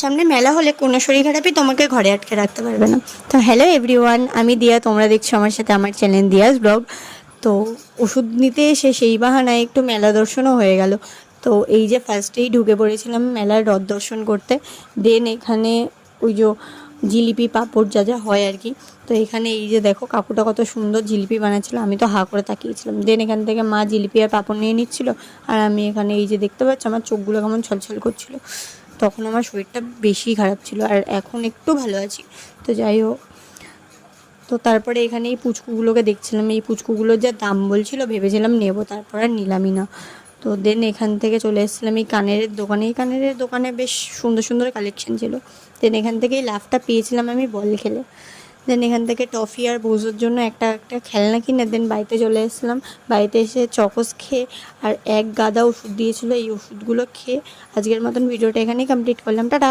সামনে মেলা হলে কোনো শরীর খারাপই তোমাকে ঘরে আটকে রাখতে পারবে না। তো হ্যালো এভরিওয়ান, আমি দিয়া, তোমরা দেখছো আমার সাথে আমার চ্যানেল দিয়াস ব্লগ। তো ওষুধ নিতে এসে সেই বাহানায় একটু মেলা দর্শনও হয়ে গেল। তো এই যে ফার্স্টেই ঢুকে পড়েছিলাম মেলার রথ দর্শন করতে। দেন এখানে ওই যে জিলিপি পাঁপড় যা যা হয় আর কি। তো এখানে এই যে দেখো কাকুটা কত সুন্দর জিলিপি বানাচ্ছিল, আমি তো হা করে তাকিয়েছিলাম। দেন এখান থেকে মা জিলিপি আর পাঁপড় নিয়ে নিচ্ছিল, আর আমি এখানে এই যে দেখতে পাচ্ছি আমার চোখগুলো কেমন ছলছল করছিল। তখন আমার শরীরটা বেশি খারাপ ছিল, আর এখন একটু ভালো আছি। তো যাই হোক, তো তারপরে এখানে এই পুচকুগুলোকে দেখছিলাম, এই পুচকুগুলোর যা দাম বলছিল ভেবেছিলাম নেবো, তারপর আর নিলামই না। তো দেন এখান থেকে চলে এসেছিলাম এই কানের দোকানে। এই কানের দোকানে বেশ সুন্দর সুন্দর কালেকশন ছিল। দেন এখান থেকে এই লাভটা পেয়েছিলাম আমি বল খেলে। দেন এখান থেকে টফি আর বোঝোর জন্য একটা একটা খেলনা কিনে দেন বাড়িতে চলে এসেছিলাম। বাড়িতে এসে চকোস খেয়ে আর এক গাদা ওষুধ দিয়েছিলো, এই ওষুধগুলো খেয়ে আজকের মতন ভিডিওটা এখানেই কমপ্লিট করলাম। টাটা।